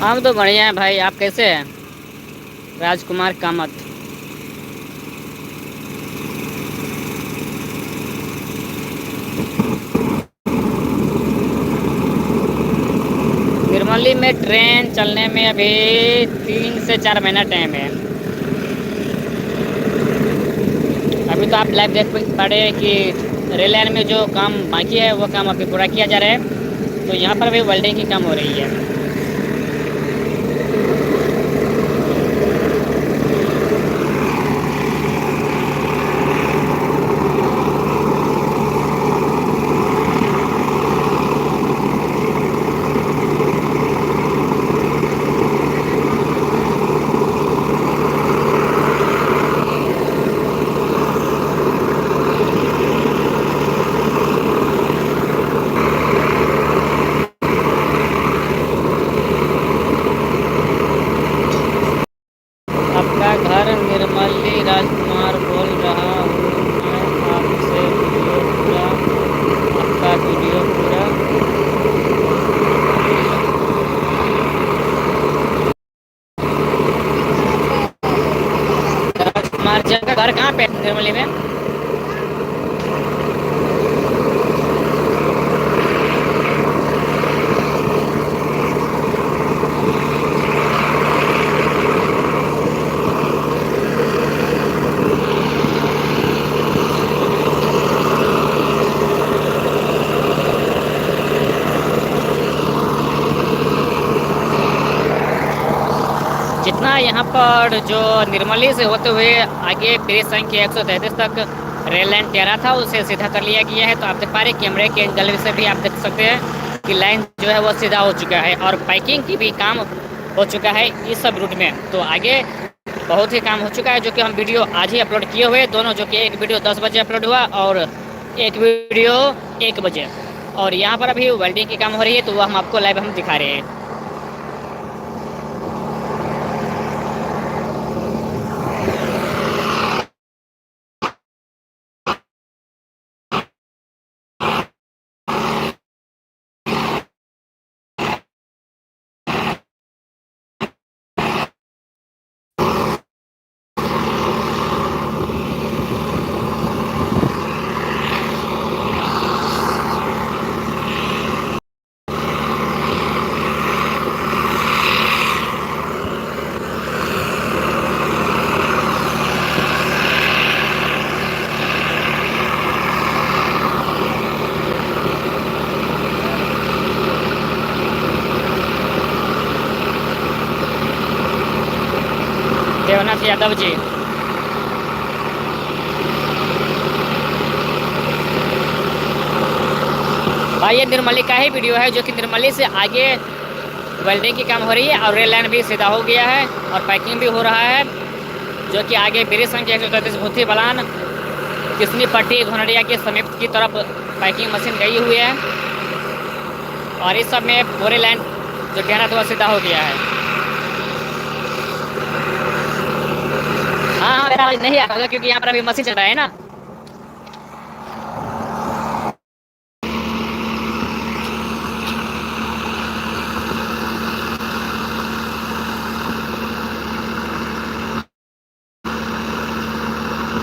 हम तो बढ़िया हैं भाई। आप कैसे हैं? राजकुमार कामत। निर्मली में ट्रेन चलने में अभी 3 से 4 महीना टाइम है। अभी तो आप लाइव देख पा रहे हैं कि रेल लाइन में जो काम बाकी है वो काम अभी पूरा किया जा रहा है। तो यहाँ पर अभी वेल्डिंग की काम हो रही है। आपका घर निर्मली राजकुमार बोल रहा हूँ मैं आपसे। वीडियो पूरा आपका वीडियो पूरा। राजकुमार जी का घर कहाँ पे है निर्मली में? जितना यहाँ पर जो निर्मली से होते हुए आगे ब्रिज संख्या 133 तक रेल लाइन तैयारा था उसे सीधा कर लिया गया है। तो आप देख पा रहे हैं कैमरे के एंगल से भी आप देख सकते हैं कि लाइन जो है वो सीधा हो चुका है और पैकिंग की भी काम हो चुका है इस सब रूट में। तो आगे बहुत ही काम हो चुका है जो कि हम वीडियो आज ही अपलोड किए हुए दोनों, जो कि एक वीडियो 10 बजे अपलोड हुआ और एक वीडियो 1 बजे। और यहाँ पर अभी वेल्डिंग की काम हो रही है तो वो हम आपको लाइव हम दिखा रहे हैं। देवनाथ यादव जी। भाई ये निर्मली का ही वीडियो है जो कि निर्मली से आगे वेल्डिंग की काम हो रही है और रेल लाइन भी सीधा हो गया है और पैकिंग भी हो रहा है। जो कि आगे ब्रिज संख्या 133 भूथी बलान किसनी पट्टी घोनरिया के समीप की तरफ पैकिंग मशीन गई हुई है और इस सब में पूरे लाइन जो कहना था वह सीधा हो गया है। हाँ हाँ, मेरा आवाज नहीं आ रहा क्योंकि यहाँ पर अभी मशीन चल रहा है ना।